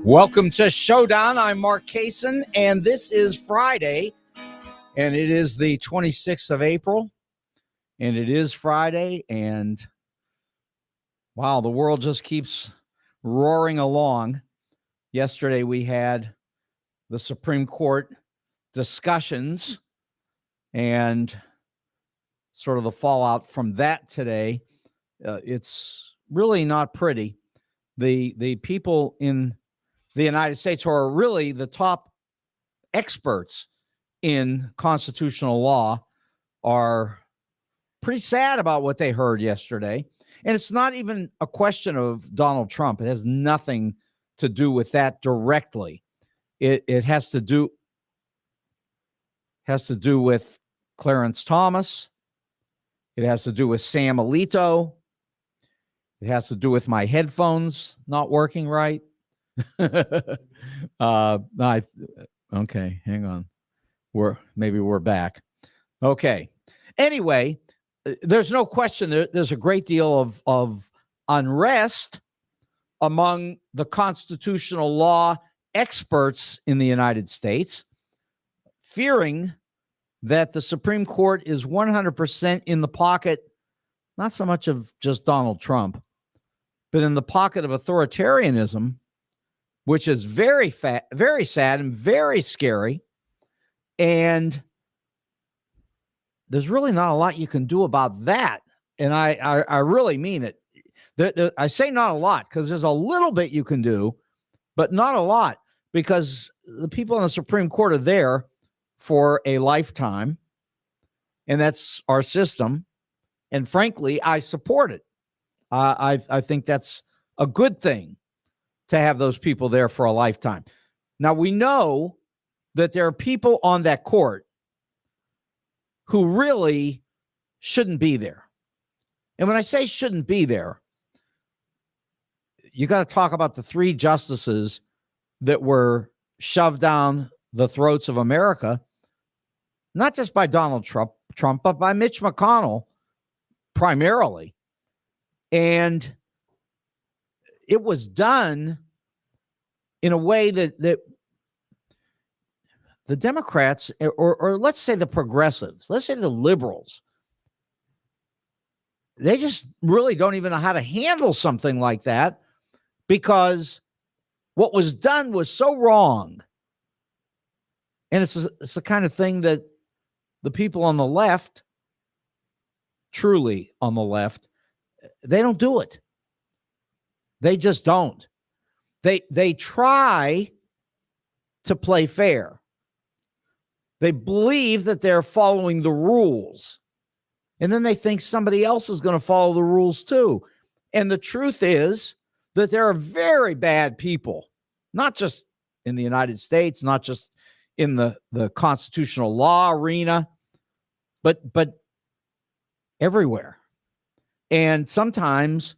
Welcome to Showdown. I'm Mark Kaysen, and this is Friday, and it is the 26th of April, and it is Friday, and wow, the world just keeps roaring along. Yesterday we had the Supreme Court discussions and sort of the fallout from that today. It's really not pretty. The people in the United States who are really the top experts in constitutional law are pretty sad about what they heard yesterday. And it's not even a question of Donald Trump. It has nothing to do with that directly. It has to do with Clarence Thomas. It has to do with Sam Alito. It has to do with my headphones not working right. Okay, hang on. We're back. Okay. Anyway, there's no question there's a great deal of unrest among the constitutional law experts in the United States, fearing that the Supreme Court is 100% in the pocket, not so much of just Donald Trump, but in the pocket of authoritarianism, which is very sad and very scary. And there's really not a lot you can do about that. And I really mean it. I say not a lot because there's a little bit you can do, but not a lot, because the people in the Supreme Court are there for a lifetime, and that's our system. And frankly, I support it. I think that's a good thing, to have those people there for a lifetime. Now, we know that there are people on that court who really shouldn't be there. And when I say shouldn't be there, you got to talk about the three justices that were shoved down the throats of America, not just by Donald Trump, but by Mitch McConnell primarily. And it was done in a way that the Democrats, or let's say the progressives, let's say the liberals, they just really don't even know how to handle something like that, because what was done was so wrong. And it's the kind of thing that the people on the left, truly on the left, they don't do it. They just don't. They try to play fair. They believe that they're following the rules. And then they think somebody else is going to follow the rules too. And the truth is that there are very bad people, not just in the United States, not just in the constitutional law arena, but everywhere. And sometimes,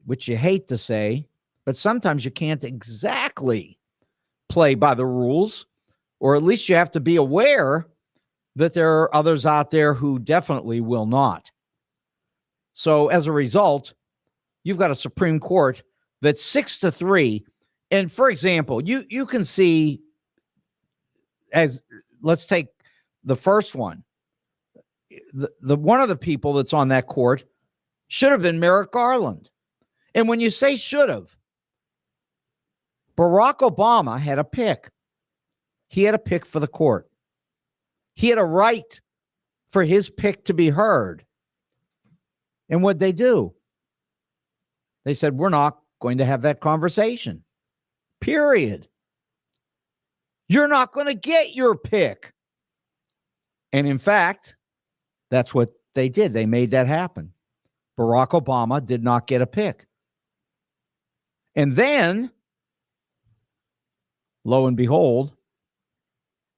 which you hate to say, but sometimes you can't exactly play by the rules, or at least you have to be aware that there are others out there who definitely will not. So as a result, you've got a Supreme Court that's 6-3. And for example, you can see, as let's take the first one, the one of the people that's on that court should have been Merrick Garland. And when you say should have, Barack Obama had a pick. He had a pick for the court. He had a right for his pick to be heard. And what'd they do? They said, we're not going to have that conversation. Period. You're not going to get your pick. And in fact, that's what they did. They made that happen. Barack Obama did not get a pick. And then, lo and behold,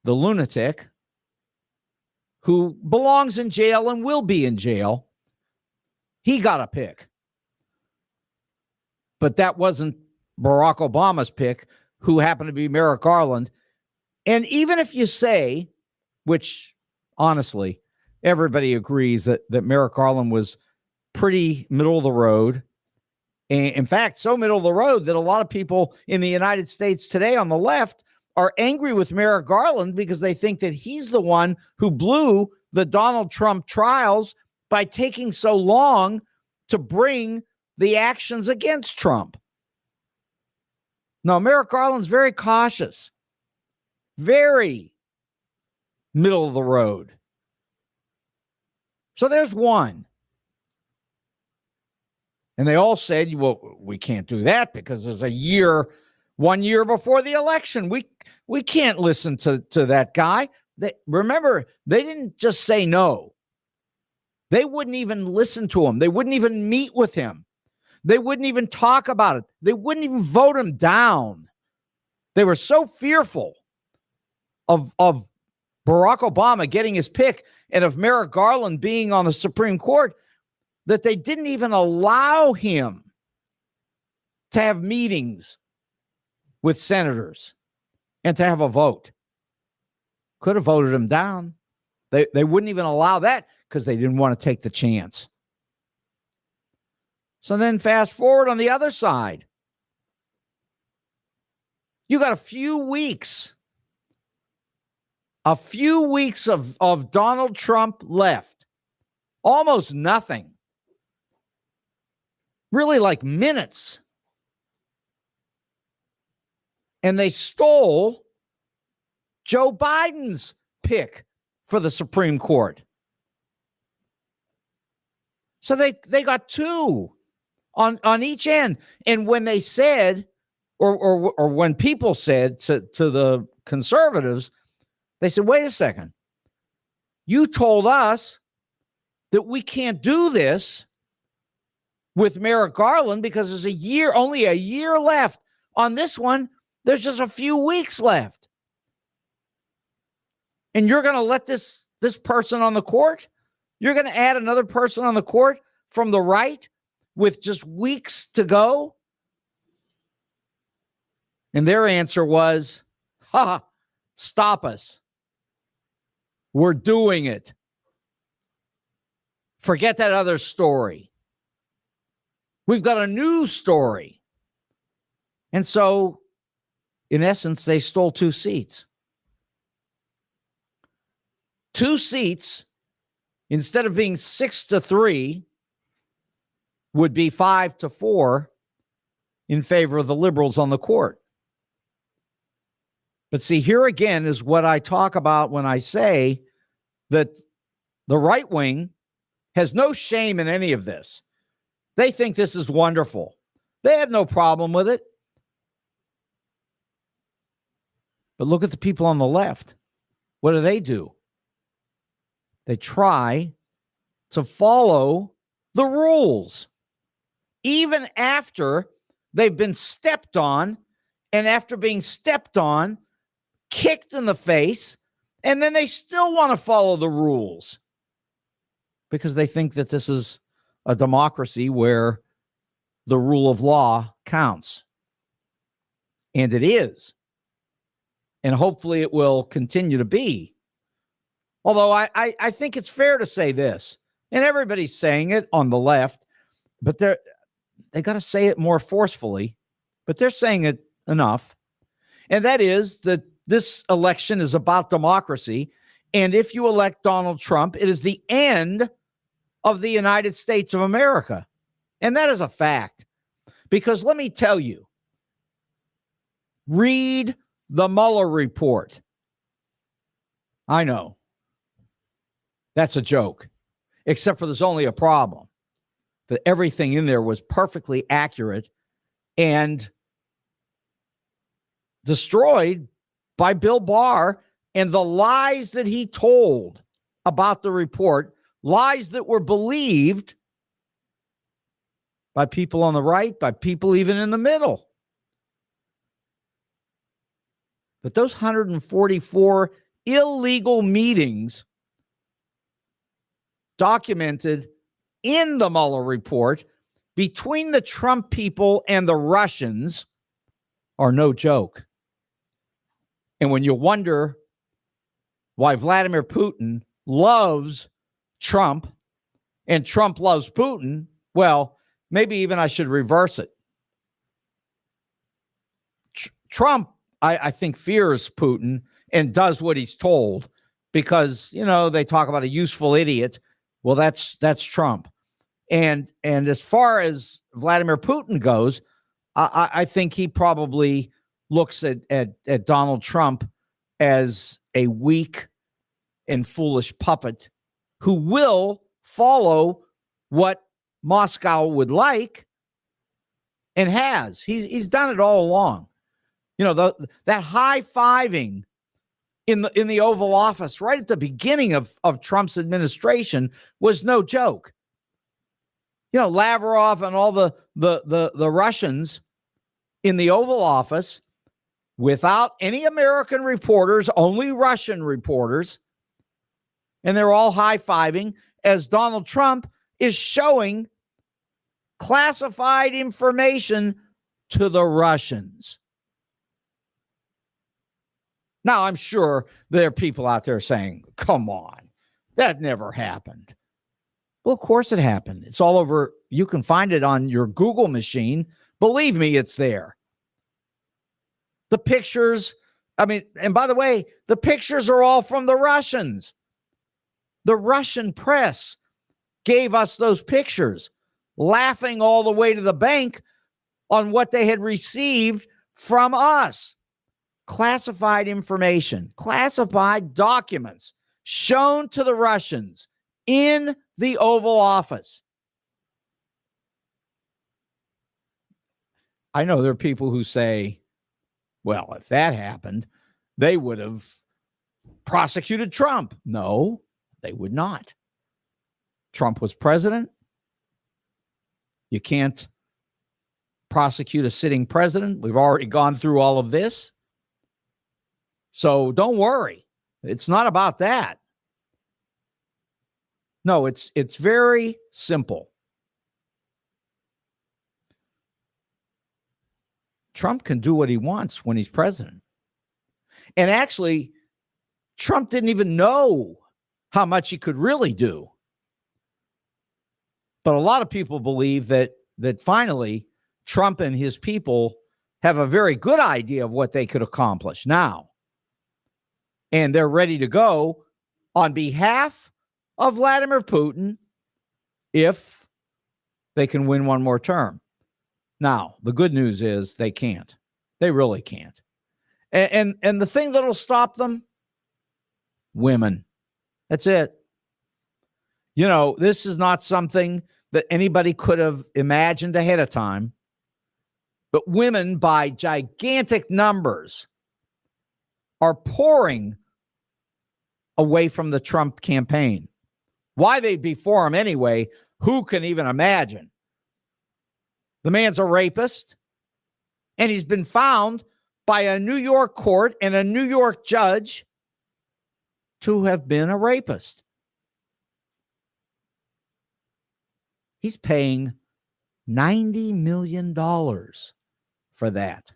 the lunatic who belongs in jail and will be in jail, he got a pick. But that wasn't Barack Obama's pick, who happened to be Merrick Garland. And even if you say, which honestly, everybody agrees that Merrick Garland was pretty middle of the road, And in fact, so middle of the road that a lot of people in the United States today on the left are angry with Merrick Garland because they think that he's the one who blew the Donald Trump trials by taking so long to bring the actions against Trump. No, Merrick Garland's very cautious, very middle of the road. So there's one. And they all said, well, we can't do that because there's 1 year before the election. We can't listen to that guy. Remember, they didn't just say no. They wouldn't even listen to him. They wouldn't even meet with him. They wouldn't even talk about it. They wouldn't even vote him down. They were so fearful of Barack Obama getting his pick and of Merrick Garland being on the Supreme Court that they didn't even allow him to have meetings with senators and to have a vote. Could have voted him down. They wouldn't even allow that because they didn't want to take the chance. So then fast forward on the other side. You got a few weeks of Donald Trump left. Almost nothing. Really like minutes. And they stole Joe Biden's pick for the Supreme Court. So they got two on each end. And when they said, or when people said to the conservatives, they said, wait a second. You told us that we can't do this with Merrick Garland because there's only a year left. On this one, there's just a few weeks left. And you're going to let this person on the court? You're going to add another person on the court from the right with just weeks to go? And their answer was, stop us. We're doing it. Forget that other story. We've got a new story. And so, in essence, they stole 2 seats. 2 seats, instead of being 6-3, would be 5-4 in favor of the liberals on the court. But see, here again is what I talk about when I say that the right wing has no shame in any of this. They think this is wonderful. They have no problem with it. But look at the people on the left. What do? They try to follow the rules, even after they've been stepped on, and after being stepped on, kicked in the face, and then they still want to follow the rules because they think that this is a democracy where the rule of law counts. And it is. And hopefully it will continue to be. Although I think it's fair to say this, and everybody's saying it on the left, but they got to say it more forcefully, but they're saying it enough. And that is that this election is about democracy. And if you elect Donald Trump, it is the end of the United States of America. And that is a fact. Because let me tell you, read the Mueller report. I know. That's a joke. Except for there's only a problem. That everything in there was perfectly accurate and destroyed by Bill Barr and the lies that he told about the report, lies that were believed by people on the right, by people even in the middle. But those 144 illegal meetings documented in the Mueller report between the Trump people and the Russians are no joke. And when you wonder why Vladimir Putin loves Trump and Trump loves Putin, well, maybe even I should reverse it. Trump, I think, fears Putin and does what he's told because, they talk about a useful idiot. Well, that's Trump. And as far as Vladimir Putin goes, I think he probably looks at Donald Trump as a weak and foolish puppet who will follow what Moscow would like and has. He's done it all along. That high-fiving in the Oval Office right at the beginning of Trump's administration was no joke. Lavrov and all the Russians in the Oval Office without any American reporters, only Russian reporters, and they're all high-fiving as Donald Trump is showing classified information to the Russians. Now, I'm sure there are people out there saying, come on, that never happened. Well, of course it happened. It's all over. You can find it on your Google machine. Believe me, it's there. The pictures, and by the way, the pictures are all from the Russians. The Russian press gave us those pictures, laughing all the way to the bank on what they had received from us. Classified information, classified documents shown to the Russians in the Oval Office. I know there are people who say, well, if that happened, they would have prosecuted Trump. No, they would not. Trump was president. You can't prosecute a sitting president. We've already gone through all of this. So don't worry. It's not about that. No, it's very simple. Trump can do what he wants when he's president. And actually, Trump didn't even know how much he could really do. But a lot of people believe that finally Trump and his people have a very good idea of what they could accomplish now. And they're ready to go on behalf of Vladimir Putin if they can win one more term. Now, the good news is they can't. They really can't. And the thing that'll stop them, women. That's it. This is not something that anybody could have imagined ahead of time. But women, by gigantic numbers, are pouring away from the Trump campaign. Why they'd be for him anyway, who can even imagine? The man's a rapist, and he's been found by a New York court and a New York judge to have been a rapist. He's paying $90 million for that.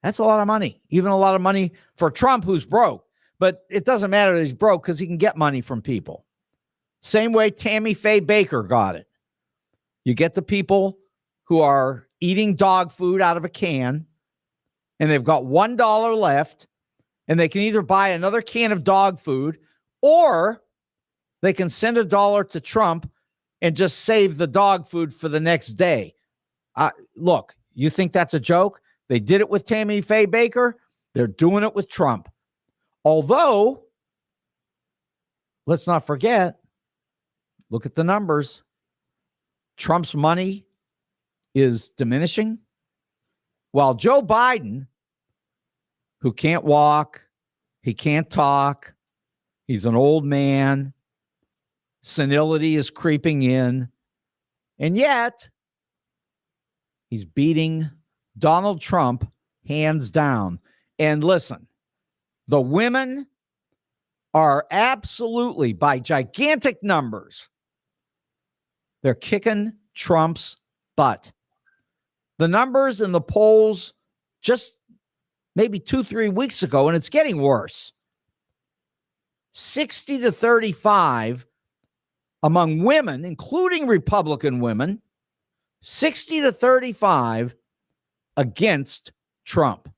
That's a lot of money, even a lot of money for Trump, who's broke. But it doesn't matter that he's broke because he can get money from people. Same way Tammy Faye Baker got it. You get the people who are eating dog food out of a can, and they've got $1 left, and they can either buy another can of dog food, or they can send $1 to Trump and just save the dog food for the next day. Look, you think that's a joke? They did it with Tammy Faye Baker. They're doing it with Trump. Although, let's not forget, look at the numbers. Trump's money is diminishing, while Joe Biden, who can't walk, he can't talk, he's an old man, senility is creeping in, and yet he's beating Donald Trump hands down. And listen, the women are absolutely, by gigantic numbers, they're kicking Trump's butt. The numbers in the polls just maybe 2-3 weeks ago, and it's getting worse. 60-35 among women, including Republican women, 60-35 against Trump.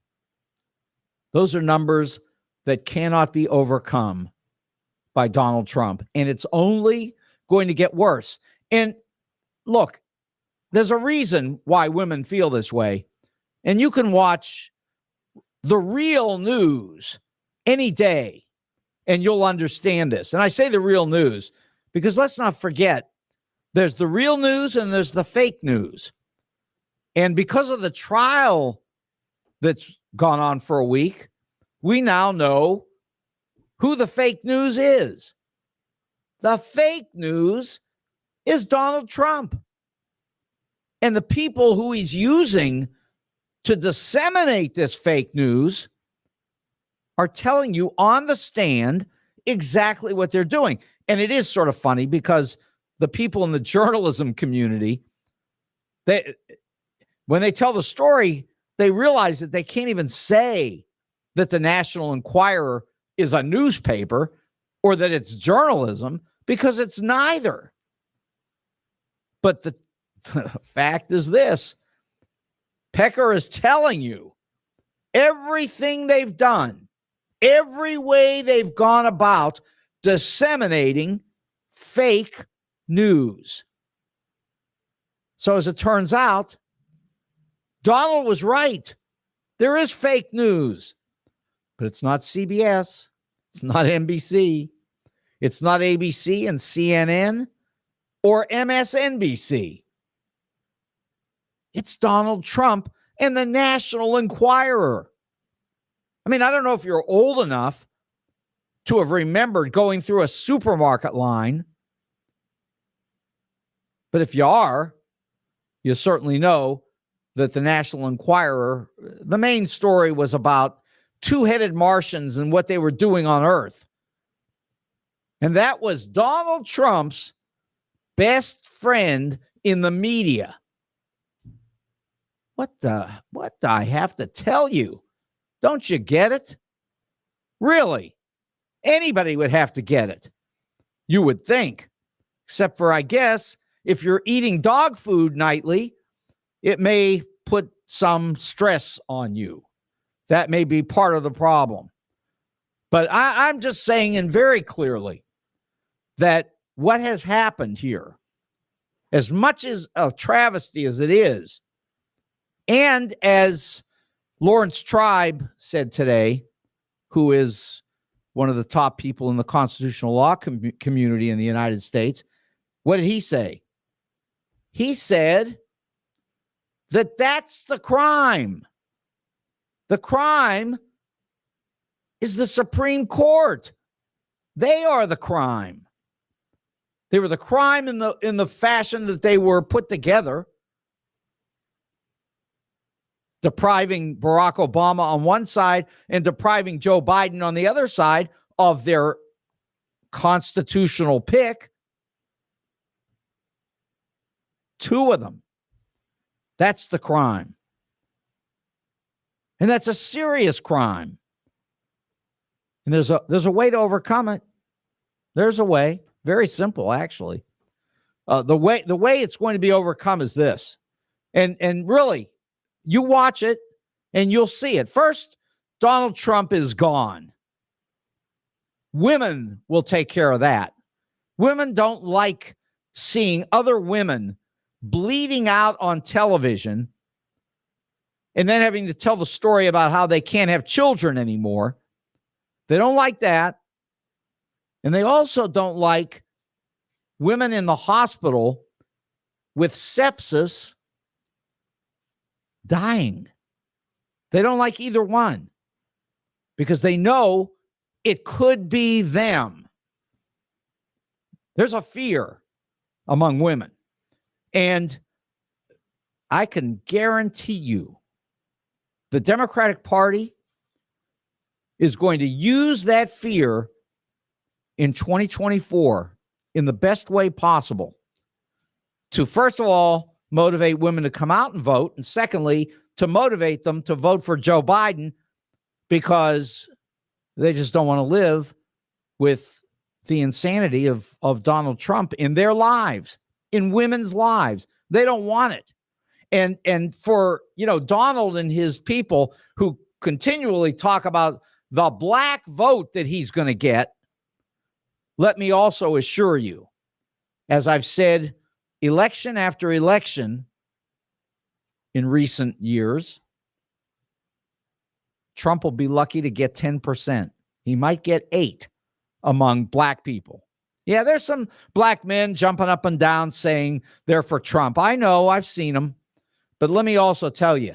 Those are numbers that cannot be overcome by Donald Trump. And it's only going to get worse. And look, there's a reason why women feel this way. And you can watch the real news any day and you'll understand this. And I say the real news because let's not forget, there's the real news and there's the fake news. And because of the trial that's gone on for a week, we now know who the fake news is. The fake news is Donald Trump. And the people who he's using to disseminate this fake news are telling you on the stand exactly what they're doing. And it is sort of funny because the people in the journalism community, when they tell the story, they realize that they can't even say that the National Enquirer is a newspaper or that it's journalism because it's neither. But the fact is this: Pecker is telling you everything they've done, every way they've gone about disseminating fake news. So as it turns out, Donald was right. There is fake news, but it's not CBS. It's not NBC. It's not ABC and CNN or MSNBC. It's Donald Trump and the National Enquirer. I mean, I don't know if you're old enough to have remembered going through a supermarket line, but if you are, you certainly know that the National Enquirer, the main story was about two-headed Martians and what they were doing on Earth. And that was Donald Trump's best friend in the media. What do I have to tell you? Don't you get it? Really? Anybody would have to get it. You would think. Except for, I guess, if you're eating dog food nightly, it may put some stress on you. That may be part of the problem. But I'm just saying, and very clearly, that what has happened here, as much as a travesty as it is, and as Lawrence Tribe said today, who is one of the top people in the constitutional law community in the United States, what did he say? He said that that's the crime. The crime is the Supreme Court. They are the crime. They were the crime in the fashion that they were put together, depriving Barack Obama on one side and depriving Joe Biden on the other side of their constitutional pick. Two of them. That's the crime. And that's a serious crime. And there's a way to overcome it. There's a way. Very simple, actually. The way it's going to be overcome is this. And really, you watch it and you'll see it. First, Donald Trump is gone. Women will take care of that. Women don't like seeing other women bleeding out on television and then having to tell the story about how they can't have children anymore. They don't like that. And they also don't like women in the hospital with sepsis dying. They don't like either one because they know it could be them. There's a fear among women. And I can guarantee you the Democratic Party is going to use that fear in 2024 in the best way possible to, first of all, motivate women to come out and vote, and secondly, to motivate them to vote for Joe Biden because they just don't want to live with the insanity of Donald Trump in their lives, in women's lives. They don't want it. And for, Donald and his people who continually talk about the black vote that he's going to get, let me also assure you, as I've said, election after election in recent years, Trump will be lucky to get 10%. He might get 8% among black people. Yeah, there's some black men jumping up and down saying they're for Trump. I know, I've seen them. But let me also tell you,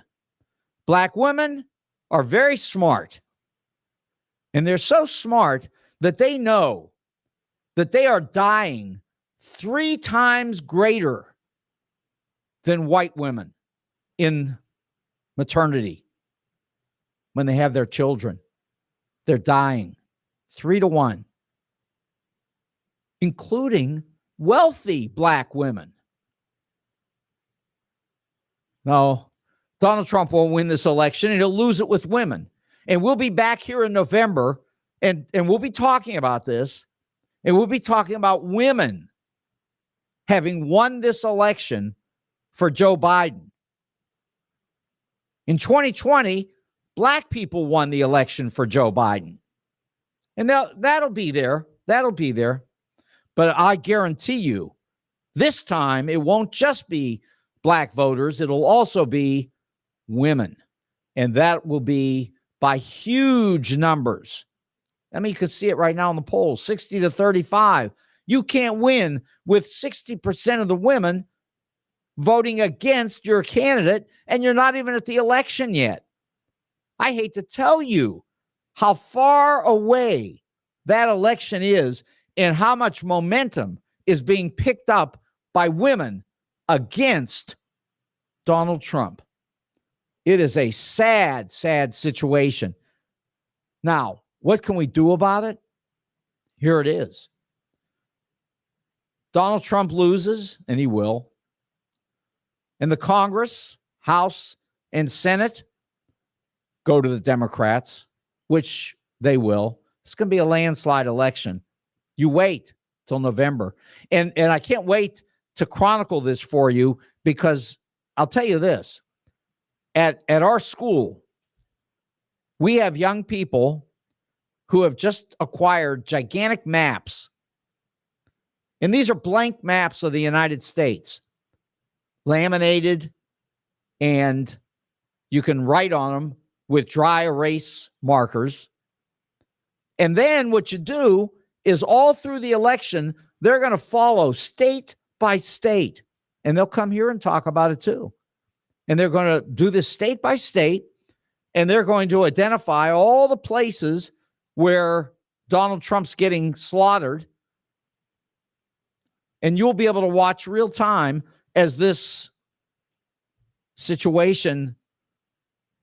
black women are very smart. And they're so smart that they know that they are dying 3 times greater than white women in maternity when they have their children. They're dying 3-1, including wealthy black women. No, Donald Trump won't win this election, and he'll lose it with women. And we'll be back here in November, and we'll be talking about this, and we'll be talking about women having won this election for Joe Biden. In 2020, black people won the election for Joe Biden. And that'll be there. That'll be there. But I guarantee you, this time it won't just be black voters. It'll also be women. And that will be by huge numbers. I mean, you can see it right now in the polls, 60-35. You can't win with 60% of the women voting against your candidate, and you're not even at the election yet. I hate to tell you how far away that election is and how much momentum is being picked up by women against Donald Trump. It is a sad, sad situation. Now, what can we do about it? Here it is. Donald Trump loses, and he will. And the Congress, House, and Senate go to the Democrats, which they will. It's going to be a landslide election. You wait till November. And I can't wait to chronicle this for you, because I'll tell you this. At our school, we have young people who have just acquired gigantic maps. And these are blank maps of the United States, laminated, and you can write on them with dry erase markers. And then what you do is all through the election, they're going to follow state by state. And they'll come here and talk about it too. And they're going to do this state by state. And they're going to identify all the places where Donald Trump's getting slaughtered. And you'll be able to watch real time as this situation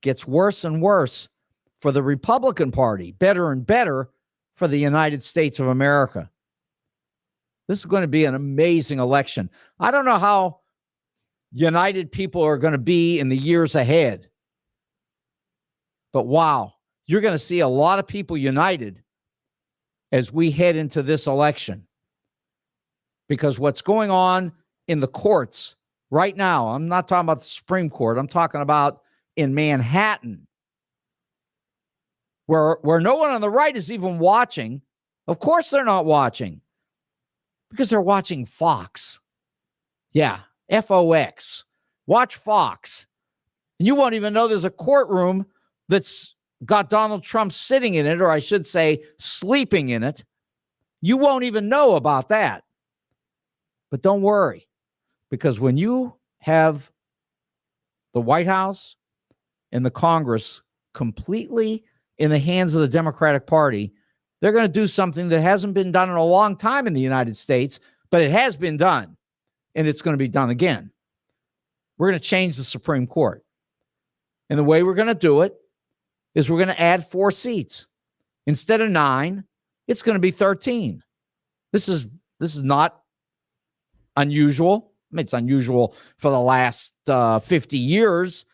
gets worse and worse for the Republican Party, better and better for the United States of America. This is going to be an amazing election. I don't know how united people are going to be in the years ahead, but wow, you're going to see a lot of people united as we head into this election. Because what's going on in the courts right now, I'm not talking about the Supreme Court, I'm talking about in Manhattan, where no one on the right is even watching. Of course they're not watching, because they're watching Fox. Yeah, FOX. Watch Fox. And you won't even know there's a courtroom that's got Donald Trump sitting in it, or I should say sleeping in it. You won't even know about that. But don't worry, because when you have the White House and the Congress completely in the hands of the Democratic Party, they're going to do something that hasn't been done in a long time in the United States, but it has been done, and it's going to be done again. We're going to change the Supreme Court. And the way we're going to do it is we're going to add 4 seats. Instead of 9, it's going to be 13. This is not unusual. I mean, it's unusual for the last 50 years,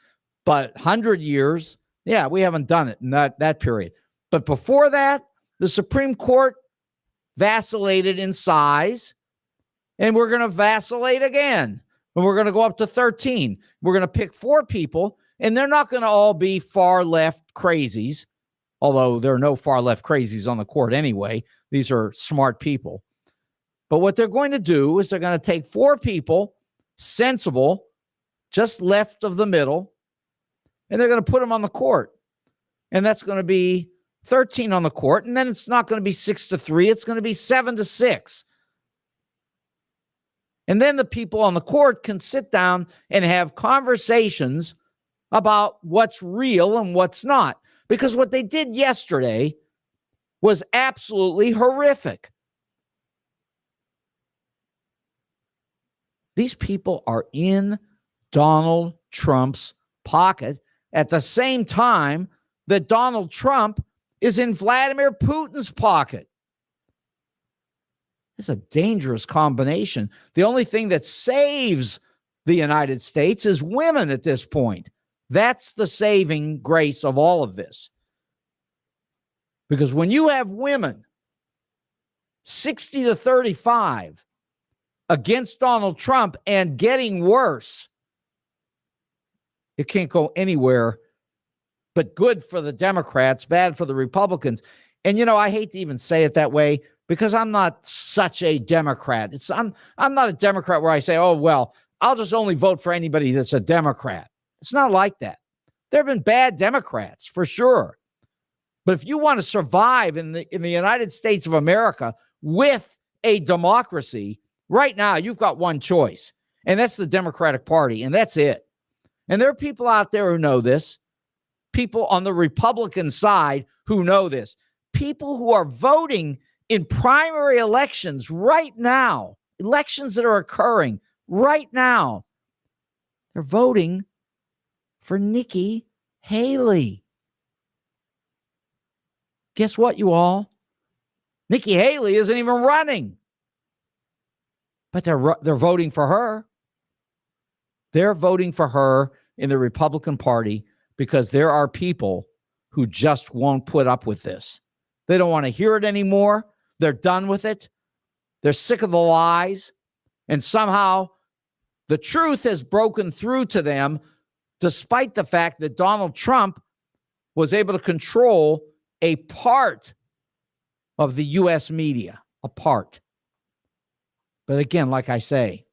but 100 years, yeah, we haven't done it in that period. But before that, the Supreme Court vacillated in size, and we're going to vacillate again. And we're going to go up to 13. We're going to pick 4 people, and they're not going to all be far left crazies, although there are no far left crazies on the court anyway. These are smart people. But what they're going to do is they're going to take 4 people, sensible, just left of the middle, and they're going to put them on the court. And that's going to be 13 on the court. And then it's not going to be 6-3. It's going to be 7-6. And then the people on the court can sit down and have conversations about what's real and what's not. Because what they did yesterday was absolutely horrific. These people are in Donald Trump's pocket at the same time that Donald Trump is in Vladimir Putin's pocket. It's a dangerous combination. The only thing that saves the United States is women at this point. That's the saving grace of all of this. Because when you have women 60-35 against Donald Trump and getting worse, it can't go anywhere but good for the Democrats, bad for the Republicans. And, you know, I hate to even say it that way because I'm not such a Democrat. I'm not a Democrat where I say, oh, well, I'll just only vote for anybody that's a Democrat. It's not like that. There have been bad Democrats, for sure. But if you want to survive in the United States of America with a democracy, right now you've got one choice, and that's the Democratic Party, and that's it. And there are people out there who know this, people on the Republican side who know this, people who are voting in primary elections right now, elections that are occurring right now. They're voting for Nikki Haley. Guess what, you all? Nikki Haley isn't even running. But they're voting for her. They're voting for her in the Republican Party because there are people who just won't put up with this. They don't want to hear it anymore. They're done with it. They're sick of the lies. And somehow the truth has broken through to them, despite the fact that Donald Trump was able to control a part of the U.S. media, a part. But again, like I say,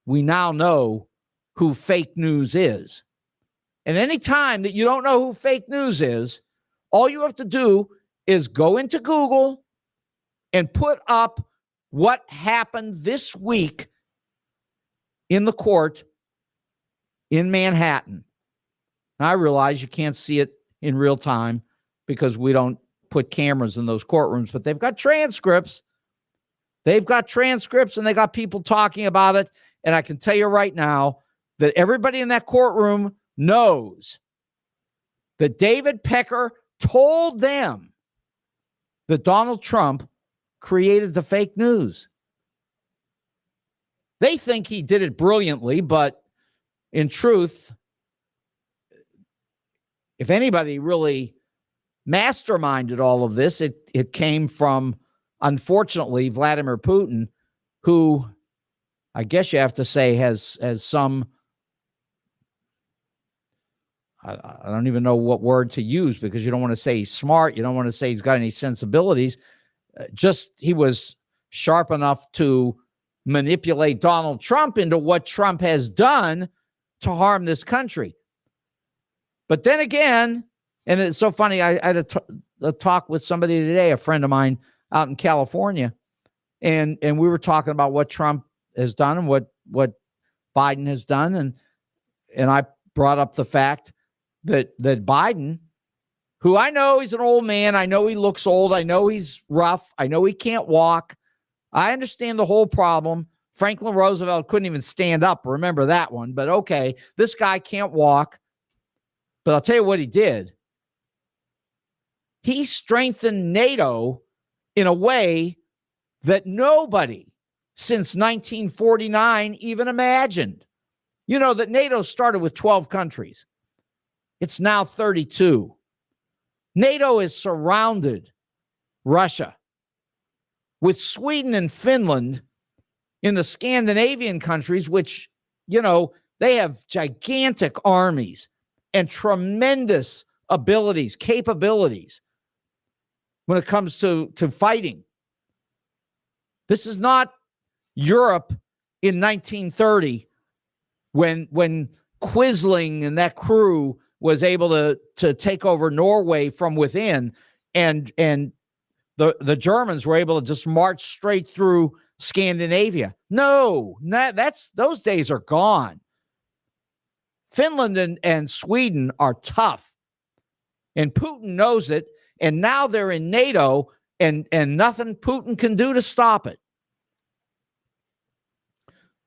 we now know who fake news is. And any time that you don't know who fake news is, all you have to do is go into Google and put up what happened this week in the court in Manhattan. Now, I realize you can't see it in real time because we don't put cameras in those courtrooms, but they've got transcripts. They've got transcripts and they got people talking about it. And I can tell you right now that everybody in that courtroom knows that David Pecker told them that Donald Trump created the fake news. They think he did it brilliantly, but in truth, if anybody really masterminded all of this, it came from, unfortunately, Vladimir Putin, who I guess you have to say has some, I don't even know what word to use because you don't want to say he's smart. You don't want to say he's got any sensibilities. Just he was sharp enough to manipulate Donald Trump into what Trump has done to harm this country. But then again, and it's so funny, I had a talk with somebody today, a friend of mine out in California, and we were talking about what Trump has done and what Biden has done, and I brought up the fact that Biden, who I know he's an old man, I know he looks old, I know he's rough, I know he can't walk, I understand the whole problem. Franklin Roosevelt couldn't even stand up, remember that one, but okay, this guy can't walk. But I'll tell you what he did. He strengthened NATO in a way that nobody since 1949 even imagined. You know that NATO started with 12 countries. It's now 32. NATO has surrounded Russia, with Sweden and Finland in the Scandinavian countries, which they have gigantic armies and tremendous abilities, capabilities when it comes to fighting. This is not Europe in 1930 when Quisling and that crew was able to take over Norway from within, and the Germans were able to just march straight through Scandinavia. No, those days are gone. Finland and Sweden are tough, and Putin knows it, and now they're in NATO, and nothing Putin can do to stop it.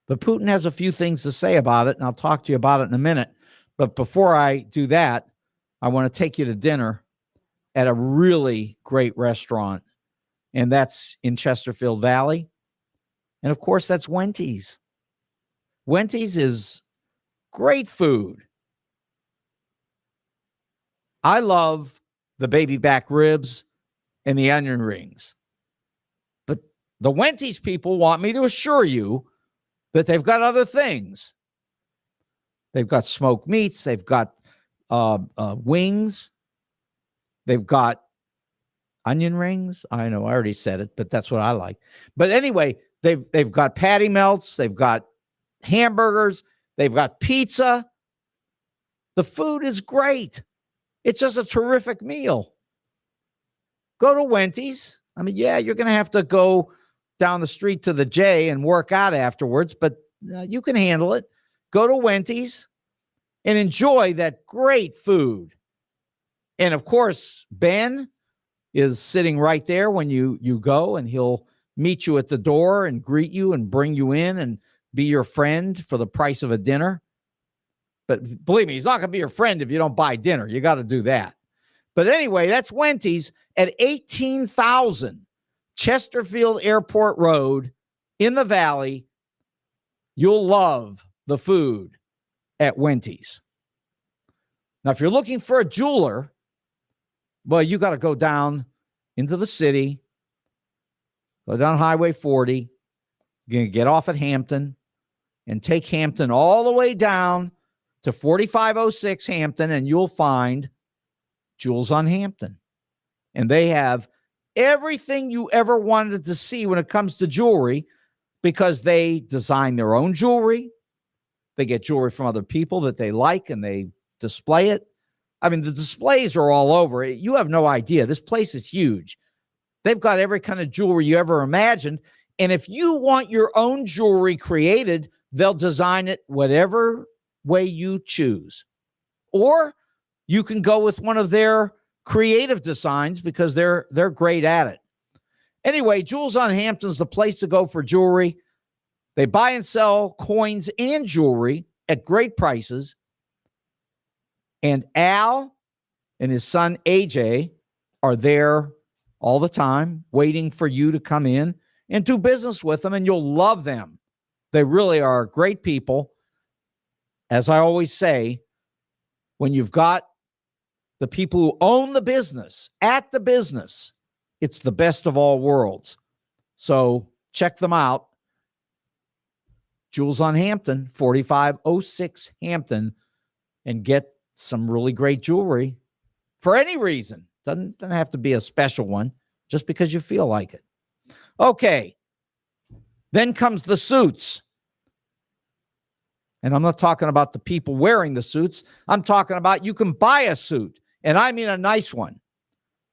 But Putin has a few things to say about it, and I'll talk to you about it in a minute. But before I do that, I want to take you to dinner at a really great restaurant, and that's in Chesterfield Valley. And, of course, that's Wenty's. Wenty's is great food. I love the baby back ribs and the onion rings. But the Wenty's people want me to assure you that they've got other things. They've got smoked meats. They've got wings. They've got onion rings. I know I already said it, but that's what I like. But anyway, they've got patty melts. They've got hamburgers. They've got pizza. The food is great. It's just a terrific meal. Go to Wenty's. I mean, yeah, you're going to have to go down the street to the J and work out afterwards, but you can handle it. Go to Wenty's and enjoy that great food. And of course, Ben is sitting right there when you go, and he'll meet you at the door and greet you and bring you in and be your friend for the price of a dinner. But believe me, he's not going to be your friend if you don't buy dinner. You got to do that. But anyway, that's Wenty's at 18,000 Chesterfield Airport Road in the Valley. You'll love the food at Wenty's. Now, if you're looking for a jeweler, well, you got to go down into the city, go down Highway 40, you're going to get off at Hampton and take Hampton all the way down to 4506 Hampton, and you'll find Jewels on Hampton. And they have everything you ever wanted to see when it comes to jewelry, because they design their own jewelry. They get jewelry from other people that they like, and they display it. I mean, the displays are all over. You have no idea. This place is huge. They've got every kind of jewelry you ever imagined. And if you want your own jewelry created, they'll design it whatever way you choose. Or you can go with one of their creative designs, because they're great at it. Anyway, Jewels on Hampton's the place to go for jewelry. They buy and sell coins and jewelry at great prices. And Al and his son AJ are there all the time, waiting for you to come in and do business with them, and you'll love them. They really are great people. As I always say, when you've got the people who own the business at the business, it's the best of all worlds. So check them out. Jewels on Hampton, 4506 Hampton, and get some really great jewelry for any reason. Doesn't have to be a special one, just because you feel like it. Okay. Then comes the suits. And I'm not talking about the people wearing the suits. I'm talking about you can buy a suit, and I mean a nice one.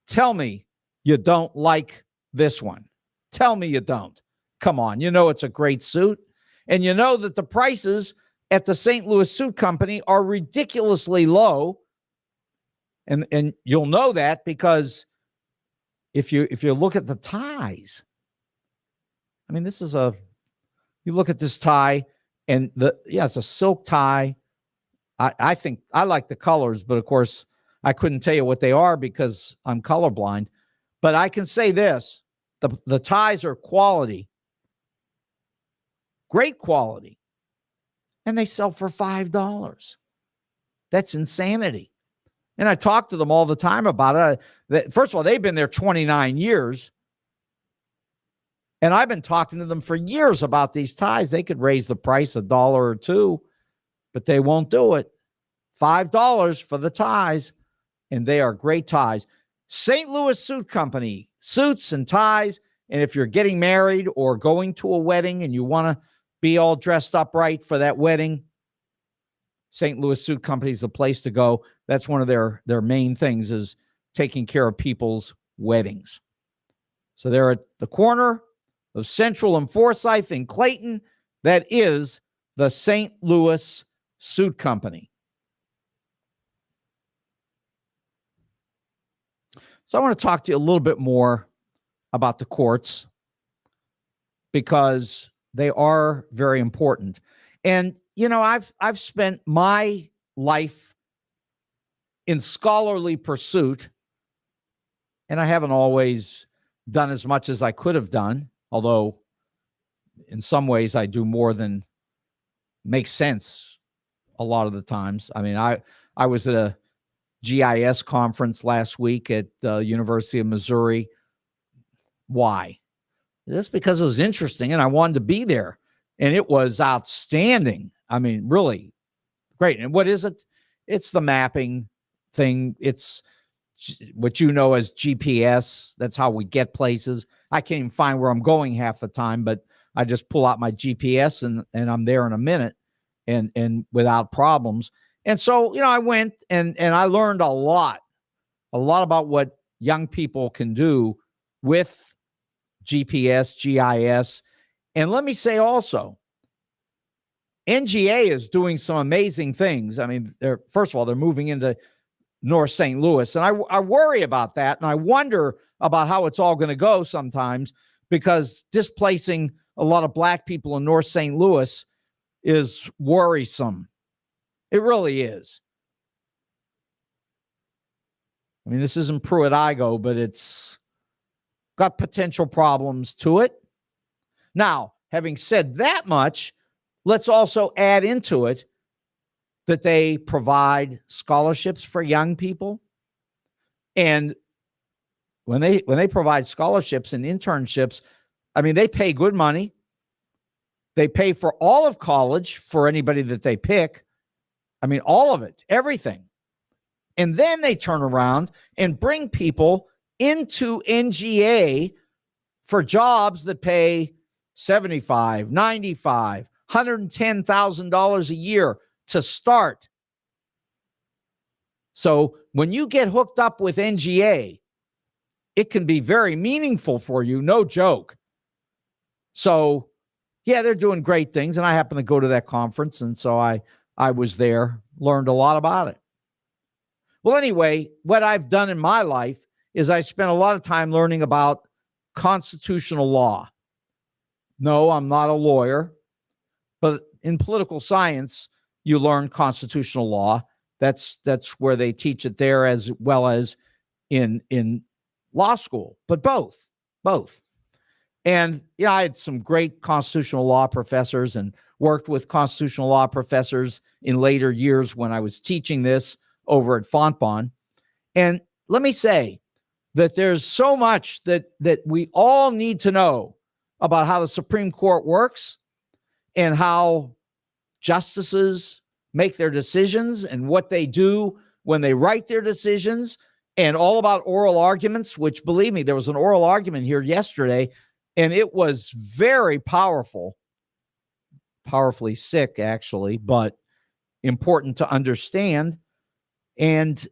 Tell me you don't like this one. Tell me you don't. Come on, you know it's a great suit. And you know that the prices at the St. Louis Suit Company are ridiculously low. And you'll know that because if you look at the ties, I mean, you look at this tie, and it's a silk tie. I think I like the colors, but of course I couldn't tell you what they are because I'm colorblind. But I can say this, the ties are quality, great quality, and they sell for $5. That's insanity. And I talk to them all the time about it. First of all, they've been there 29 years. And I've been talking to them for years about these ties. They could raise the price $1 or $2, but they won't do it. $5 for the ties, and they are great ties. St. Louis Suit Company, suits and ties. And if you're getting married or going to a wedding and you want to be all dressed up right for that wedding, St. Louis Suit Company is the place to go. That's one of their main things, is taking care of people's weddings. So they're at the corner of Central and Forsyth in Clayton. That is the St. Louis Suit Company. So I want to talk to you a little bit more about the courts, because they are very important. And, you know, I've spent my life in scholarly pursuit, and I haven't always done as much as I could have done, although in some ways I do more than makes sense a lot of the times. I mean, I was at a GIS conference last week at the University of Missouri. Why? Just because it was interesting and I wanted to be there, and it was outstanding. I mean, really great. And what is it? It's the mapping thing. It's what you know as GPS. That's how we get places. I can't even find where I'm going half the time, but I just pull out my GPS and I'm there in a minute and without problems. And so, you know, I went and I learned a lot about what young people can do with GPS, GIS. And let me say also, NGA is doing some amazing things. I mean, first of all, they're moving into North St. Louis. And I worry about that. And I wonder about how it's all going to go sometimes, because displacing a lot of black people in North St. Louis is worrisome. It really is. I mean, this isn't Pruitt-Igoe, but it's got potential problems to it. Now, having said that much, let's also add into it that they provide scholarships for young people. And when they provide scholarships and internships, I mean, they pay good money. They pay for all of college for anybody that they pick. I mean, all of it, everything. And then they turn around and bring people into NGA for jobs that pay $75,000, $95,000, $110,000 a year to start. So when you get hooked up with NGA, it can be very meaningful for you, no joke. So, yeah, they're doing great things, and I happen to go to that conference, and so I was there, learned a lot about it. Well, anyway, what I've done in my life is I spent a lot of time learning about constitutional law. No, I'm not a lawyer, but in political science, you learn constitutional law. That's where they teach it there, as well as in law school, but both. And yeah, I had some great constitutional law professors and worked with constitutional law professors in later years when I was teaching this over at Fontbonne. And let me say that there's so much that we all need to know about how the Supreme Court works and how justices make their decisions and what they do when they write their decisions, and all about oral arguments, which, believe me, there was an oral argument here yesterday, and it was very powerful, powerfully sick, actually, but important to understand. And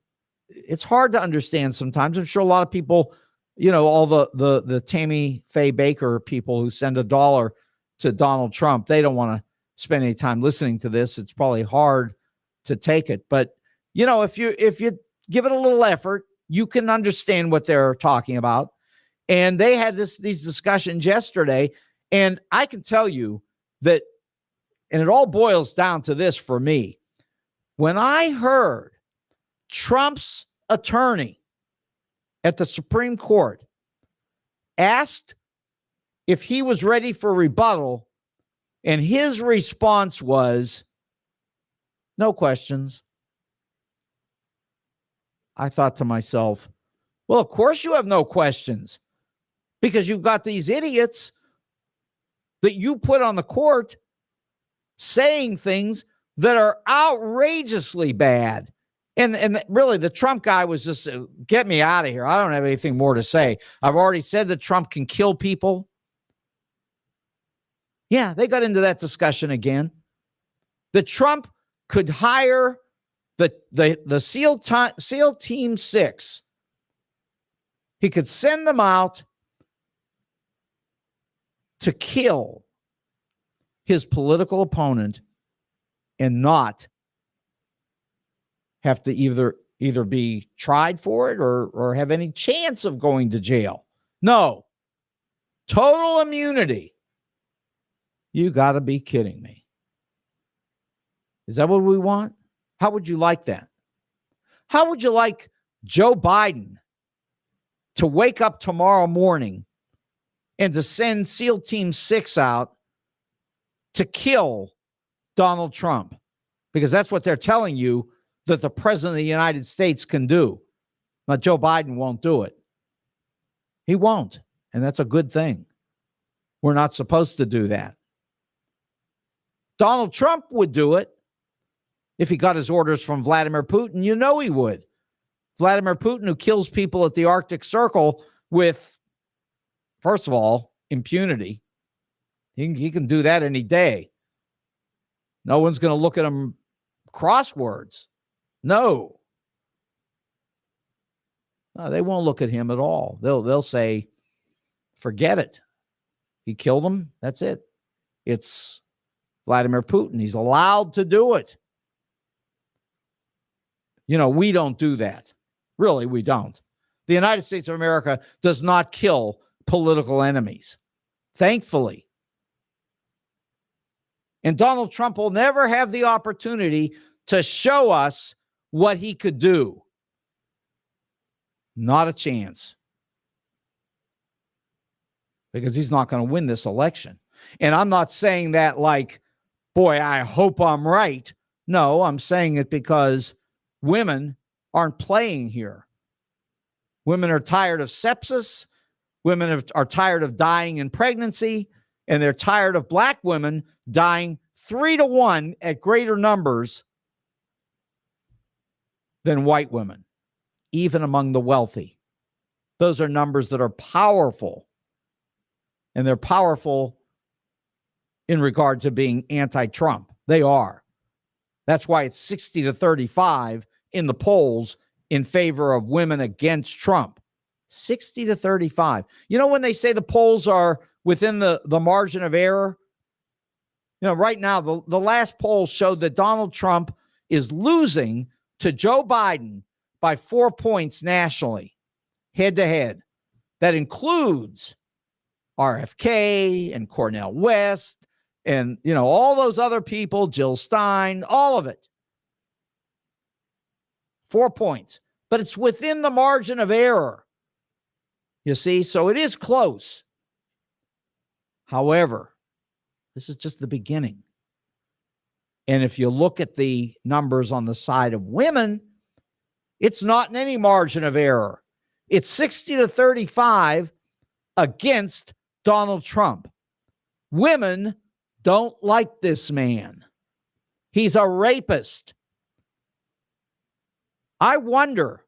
it's hard to understand sometimes. I'm sure a lot of people, you know, all the Tammy Faye Baker people who send $1 to Donald Trump, they don't want to spend any time listening to this. It's probably hard to take it. But, you know, if you give it a little effort, you can understand what they're talking about. And they had these discussions yesterday. And I can tell you that, and it all boils down to this for me. When I heard Trump's attorney at the Supreme Court asked if he was ready for rebuttal, and his response was, no questions, I thought to myself, well, of course you have no questions, because you've got these idiots that you put on the court saying things that are outrageously bad. And really, the Trump guy was just, get me out of here. I don't have anything more to say. I've already said that Trump can kill people. Yeah, they got into that discussion again. That Trump could hire the SEAL Team 6. He could send them out to kill his political opponent and not have to either be tried for it or have any chance of going to jail. No. Total immunity. You got to be kidding me. Is that what we want? How would you like that? How would you like Joe Biden to wake up tomorrow morning and to send SEAL Team 6 out to kill Donald Trump? Because that's what they're telling you that the president of the United States can do. But Joe Biden won't do it. He won't. And that's a good thing. We're not supposed to do that. Donald Trump would do it if he got his orders from Vladimir Putin. You know he would. Vladimir Putin, who kills people at the Arctic Circle with, first of all, impunity. He can do that any day. No one's going to look at him crosswords. No, they won't look at him at all. They'll say, forget it. He killed him. That's it. It's Vladimir Putin. He's allowed to do it. You know, we don't do that. Really, we don't. The United States of America does not kill political enemies, thankfully. And Donald Trump will never have the opportunity to show us what he could do. Not a chance. Because he's not going to win this election. And I'm not saying that like, boy, I hope I'm right. No, I'm saying it because women aren't playing here. Women are tired of sepsis. Women are tired of dying in pregnancy. And they're tired of black women dying 3-1 at greater numbers than white women, even among the wealthy. Those are numbers that are powerful. And they're powerful in regard to being anti-Trump. They are. That's why it's 60-35 in the polls in favor of women against Trump. 60-35. You know, when they say the polls are within the margin of error, you know, right now, the last poll showed that Donald Trump is losing to Joe Biden by 4 points nationally, head to head. That includes RFK and Cornel West and, you know, all those other people, Jill Stein, all of it. 4 points. But it's within the margin of error. You see, so it is close. However, this is just the beginning. And if you look at the numbers on the side of women, it's not in any margin of error. It's 60-35 against Donald Trump. Women don't like this man. He's a rapist. I wonder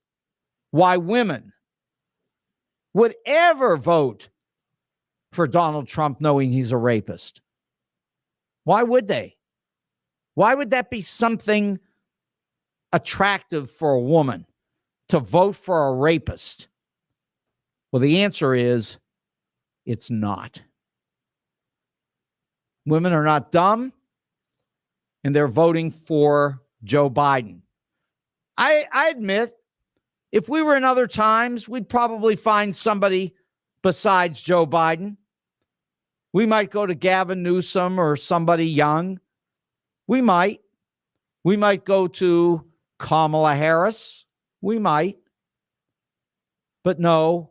why women would ever vote for Donald Trump knowing he's a rapist. Why would they? Why would that be something attractive for a woman to vote for a rapist? Well, the answer is it's not. Women are not dumb, and they're voting for Joe Biden. I admit, if we were in other times, we'd probably find somebody besides Joe Biden. We might go to Gavin Newsom or somebody young. We might. We might go to Kamala Harris. We might. But no,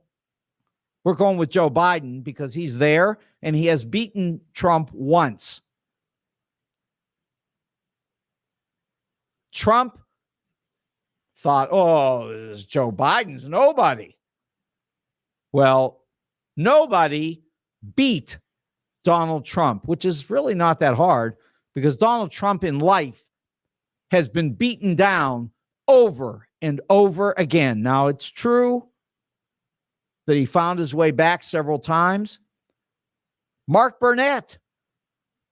we're going with Joe Biden because he's there and he has beaten Trump once. Trump thought, oh, Joe Biden's nobody. Well, nobody beat Donald Trump, which is really not that hard because Donald Trump in life has been beaten down over and over again. Now, it's true that he found his way back several times. Mark Burnett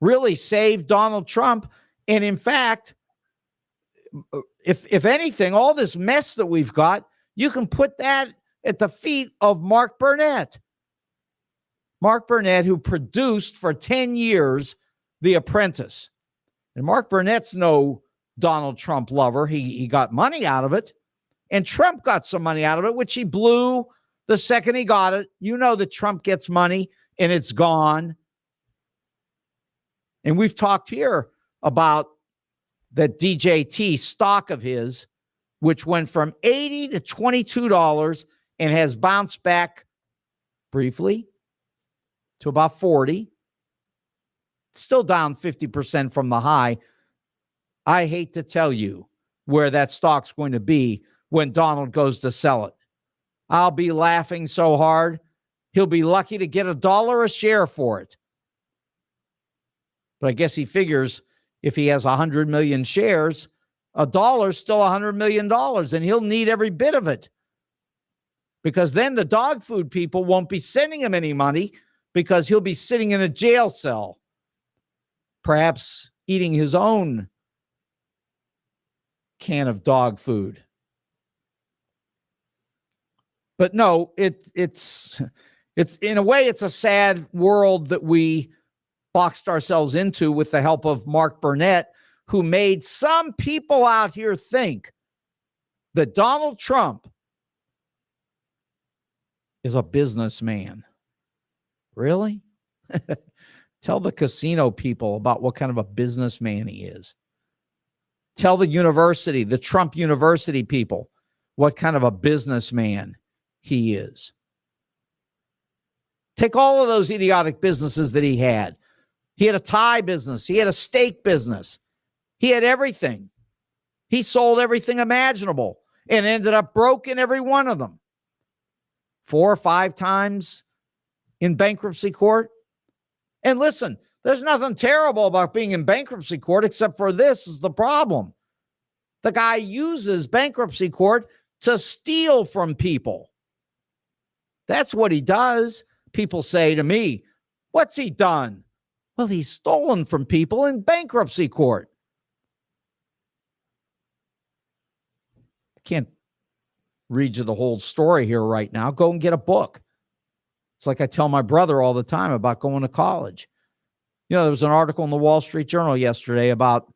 really saved Donald Trump. And in fact, if anything, all this mess that we've got, you can put that at the feet of Mark Burnett. Mark Burnett, who produced for 10 years The Apprentice. And Mark Burnett's no Donald Trump lover. He got money out of it. And Trump got some money out of it, which he blew the second he got it. You know that Trump gets money and it's gone. And we've talked here about that DJT stock of his, which went from $80 to $22 and has bounced back briefly to about 40. Still down 50% from the high. I hate to tell you where that stock's going to be when Donald goes to sell it. I'll be laughing so hard. He'll be lucky to get $1 a share for it. But I guess he figures if he has 100 million shares, $1 is still $100 million, and he'll need every bit of it. Because then the dog food people won't be sending him any money because he'll be sitting in a jail cell, perhaps eating his own can of dog food. But no, it's in a way, it's a sad world that we boxed ourselves into with the help of Mark Burnett, who made some people out here think that Donald Trump is a businessman. Really? Tell the casino people about what kind of a businessman he is. Tell the university, the Trump University people, what kind of a businessman he is. Take all of those idiotic businesses that he had. He had a tie business. He had a steak business. He had everything. He sold everything imaginable and ended up broke in every one of them. 4 or 5 times in bankruptcy court. And listen, there's nothing terrible about being in bankruptcy court except for this is the problem. The guy uses bankruptcy court to steal from people. That's what he does. People say to me, what's he done? Well, he's stolen from people in bankruptcy court. I can't read you the whole story here right now. Go and get a book. It's like I tell my brother all the time about going to college. You know, there was an article in the Wall Street Journal yesterday about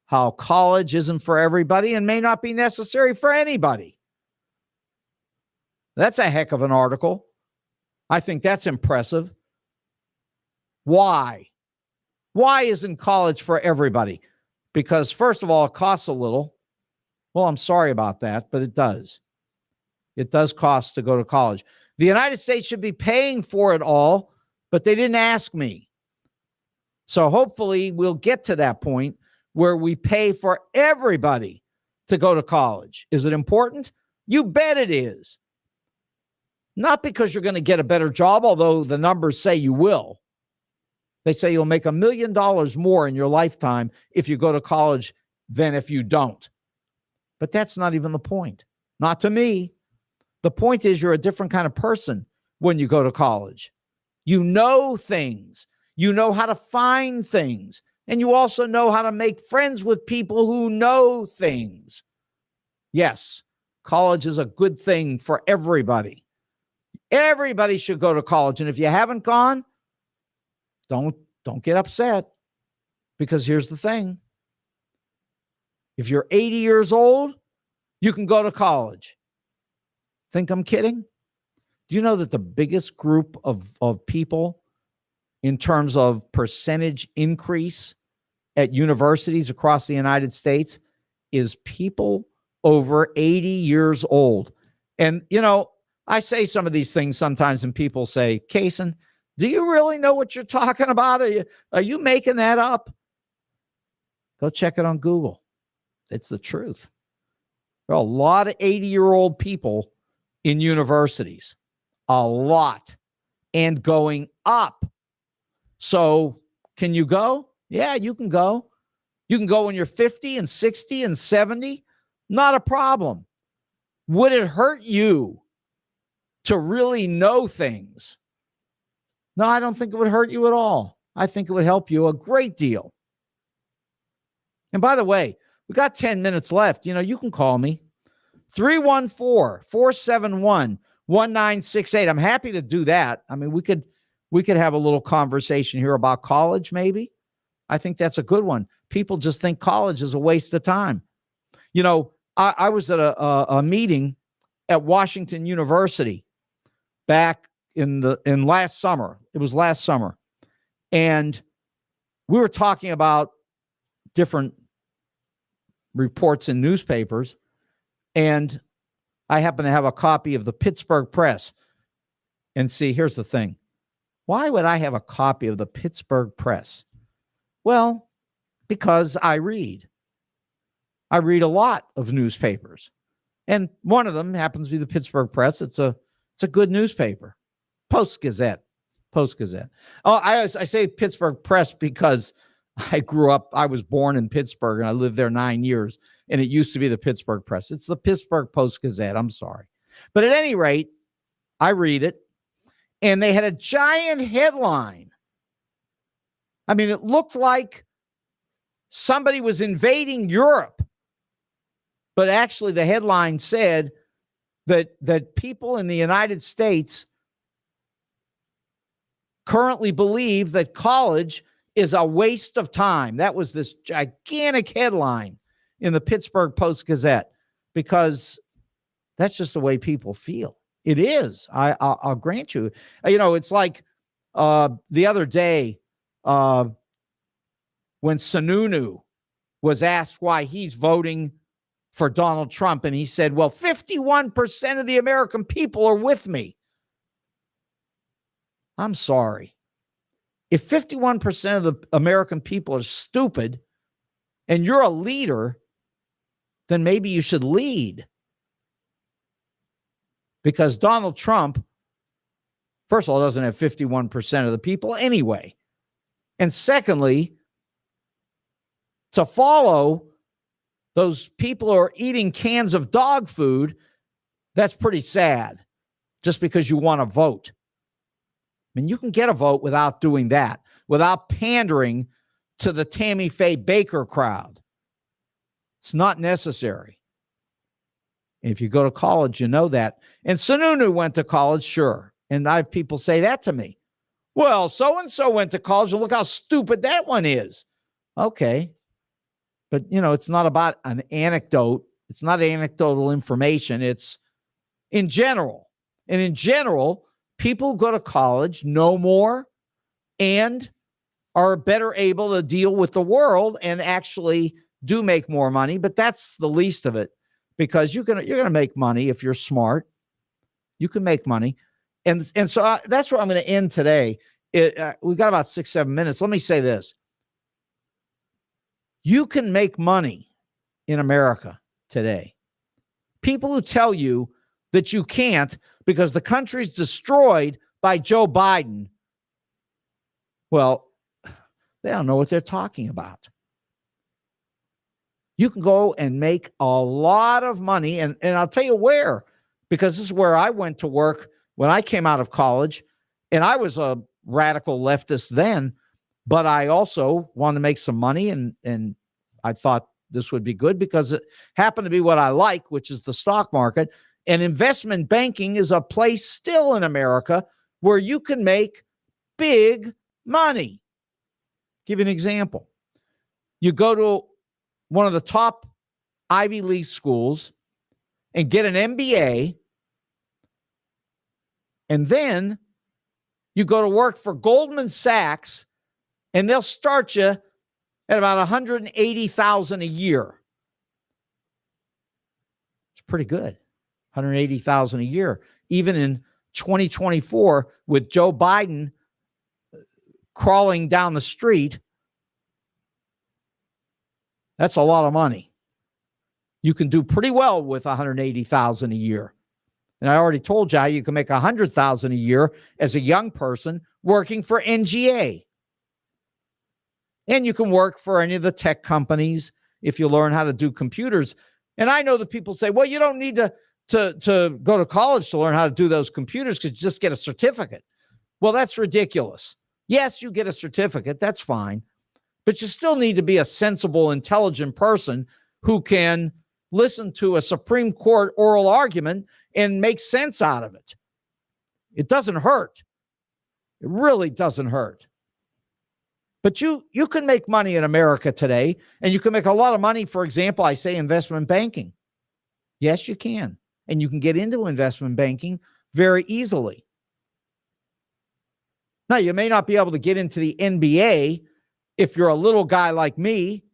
how college isn't for everybody and may not be necessary for anybody. That's a heck of an article. I think that's impressive. Why? Why isn't college for everybody? Because first of all, it costs a little. Well, I'm sorry about that, but it does. It does cost to go to college. The United States should be paying for it all, but they didn't ask me. So hopefully we'll get to that point where we pay for everybody to go to college. Is it important? You bet it is. Not because you're going to get a better job, although the numbers say you will. They say you'll make $1 million more in your lifetime if you go to college than if you don't. But that's not even the point. Not to me. The point is you're a different kind of person when you go to college. You know things. You know how to find things. And you also know how to make friends with people who know things. Yes, college is a good thing for everybody. Everybody should go to college. And if you haven't gone, don't get upset. Because here's the thing. If you're 80 years old, you can go to college. Think I'm kidding? Do you know that the biggest group of people in terms of percentage increase at universities across the United States is people over 80 years old? And, you know, I say some of these things sometimes and people say, Kaysen, do you really know what you're talking about? Are you making that up? Go check it on Google. It's the truth. There are a lot of 80-year-old people in universities. A lot. And going up. So can you go? Yeah, you can go. You can go when you're 50 and 60 and 70. Not a problem. Would it hurt you to really know things? No, I don't think it would hurt you at all. I think it would help you a great deal. And by the way, we got 10 minutes left. You can call me. 314-471-1968. I'm happy to do that. I mean, we could have a little conversation here about college, maybe. I think that's a good one. People just think college is a waste of time. I was at a meeting at Washington University back in last summer. It was last summer. And we were talking about different reports in newspapers. And I happen to have a copy of the Pittsburgh Press. And see, here's the thing. Why would I have a copy of the Pittsburgh Press? Well, because I read. I read a lot of newspapers. And one of them happens to be the Pittsburgh Press. It's a good newspaper. Post-Gazette. Post-Gazette. Oh, I say Pittsburgh Press because I was born in Pittsburgh and I lived there 9 years. And it used to be the Pittsburgh Press. It's the Pittsburgh Post-Gazette. I'm sorry. But at any rate, I read it. And they had a giant headline. I mean, it looked like somebody was invading Europe. But actually, the headline said that people in the United States currently believe that college is a waste of time. That was this gigantic headline in the Pittsburgh Post-Gazette, because that's just the way people feel. It is. I'll grant you. It's like the other day when Sununu was asked why he's voting for Donald Trump, and he said, well, 51% of the American people are with me. I'm sorry. If 51% of the American people are stupid and you're a leader, then maybe you should lead. Because Donald Trump, first of all, doesn't have 51% of the people anyway. And secondly, to follow those people who are eating cans of dog food, that's pretty sad, just because you want to vote. I mean, you can get a vote without doing that, without pandering to the Tammy Faye Baker crowd. It's not necessary. If you go to college, you know that. And Sununu went to college, sure. And I have people say that to me. Well, so-and-so went to college. Look how stupid that one is. Okay. But, it's not about an anecdote. It's not anecdotal information. It's in general. And in general, people who go to college know more and are better able to deal with the world and actually do make more money. But that's the least of it, because you're gonna make money if you're smart. You can make money. And so that's where I'm going to end today. We've got about 6-7 minutes. Let me say this. You can make money in America today. People who tell you that you can't because the country's destroyed by Joe Biden, well, they don't know what they're talking about. You can go and make a lot of money, and I'll tell you where, because this is where I went to work when I came out of college, and I was a radical leftist then, but I also wanted to make some money, and I thought this would be good because it happened to be what I like, which is the stock market. And investment banking is a place still in America where you can make big money. Give you an example. You go to one of the top Ivy League schools and get an MBA, and then you go to work for Goldman Sachs, and they'll start you at about $180,000 a year. It's pretty good. $180,000 a year, even in 2024 with Joe Biden crawling down the street. That's a lot of money. You can do pretty well with $180,000 a year. And I already told you how you can make $100,000 a year as a young person working for NGA. And you can work for any of the tech companies if you learn how to do computers. And I know that people say, well, you don't need to go to college to learn how to do those computers because you just get a certificate. Well, that's ridiculous. Yes, you get a certificate. That's fine. But you still need to be a sensible, intelligent person who can listen to a Supreme Court oral argument and make sense out of it. It doesn't hurt. It really doesn't hurt. But you can make money in America today, and you can make a lot of money, for example, I say investment banking. Yes, you can. And you can get into investment banking very easily. Now, you may not be able to get into the NBA if you're a little guy like me.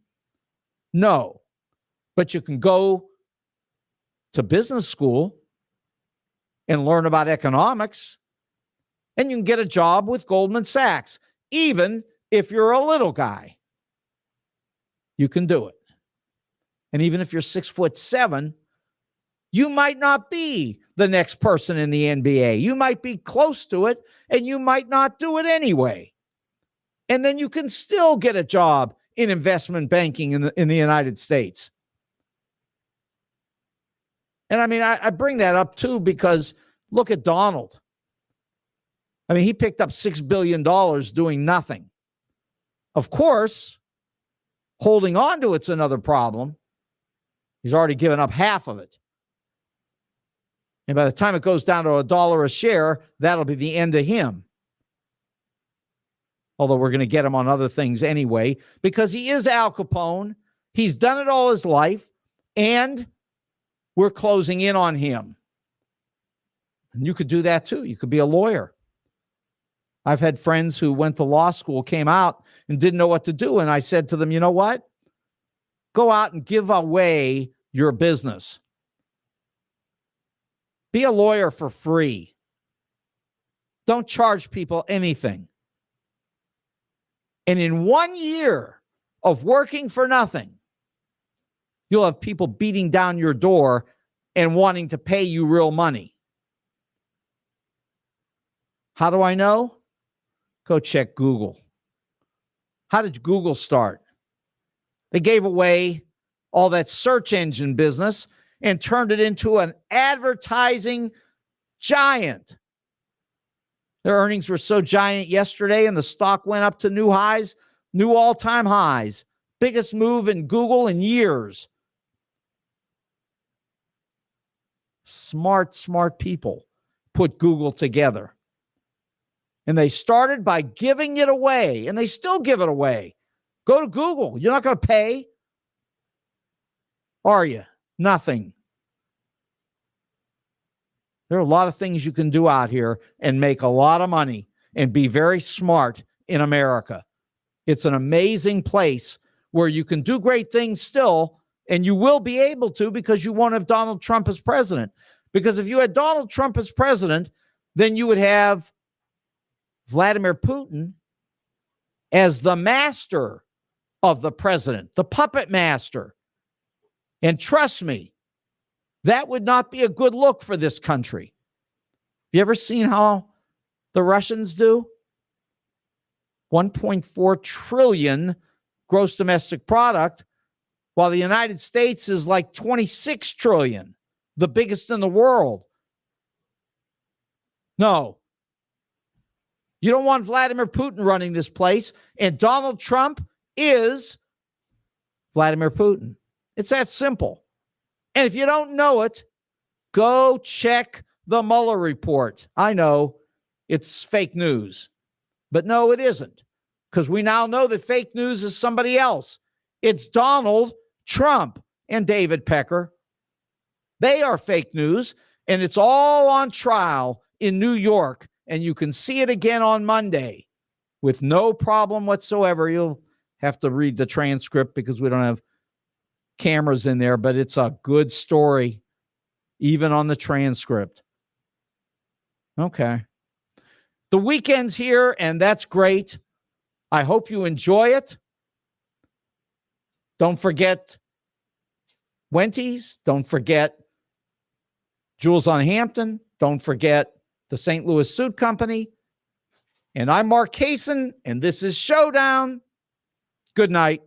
No. But you can go to business school and learn about economics, and you can get a job with Goldman Sachs, even if you're a little guy. You can do it. And even if you're 6'7", you might not be the next person in the NBA. You might be close to it, and you might not do it anyway. And then you can still get a job in investment banking in the United States. And I mean, I bring that up too because look at Donald. I mean, he picked up $6 billion doing nothing. Of course, holding on to it's another problem. He's already given up half of it. And by the time it goes down to $1 a share, that'll be the end of him. Although we're going to get him on other things anyway, because he is Al Capone. He's done it all his life, and we're closing in on him. And you could do that too. You could be a lawyer. I've had friends who went to law school, came out, and didn't know what to do. And I said to them, you know what? Go out and give away your business. Be a lawyer for free. Don't charge people anything. And in 1 year of working for nothing, you'll have people beating down your door and wanting to pay you real money. How do I know? Go check Google. How did Google start? They gave away all that search engine business and turned it into an advertising giant. Their earnings were so giant yesterday, and the stock went up to new highs, new all-time highs. Biggest move in Google in years. Smart people put Google together. And they started by giving it away, and they still give it away. Go to Google. You're not going to pay, are you? Nothing. There are a lot of things you can do out here and make a lot of money and be very smart in America. It's an amazing place where you can do great things still, and you will be able to because you won't have Donald Trump as president. Because if you had Donald Trump as president, then you would have Vladimir Putin as the master of the president, the puppet master. And trust me, that would not be a good look for this country. Have you ever seen how the Russians do? 1.4 trillion gross domestic product, while the United States is like 26 trillion, the biggest in the world. No. You don't want Vladimir Putin running this place, and Donald Trump is Vladimir Putin. It's that simple. And if you don't know it, go check the Mueller report. I know it's fake news, but no, it isn't, because we now know that fake news is somebody else. It's Donald Trump and David Pecker. They are fake news, and it's all on trial in New York, and you can see it again on Monday with no problem whatsoever. You'll have to read the transcript because we don't have cameras in there, but it's a good story, even on the transcript. Okay. The weekend's here, and that's great. I hope you enjoy it. Don't forget Wenty's. Don't forget Jules on Hampton. Don't forget the St. Louis Suit Company. And I'm Mark Kaysen, and this is Showdown. Good night.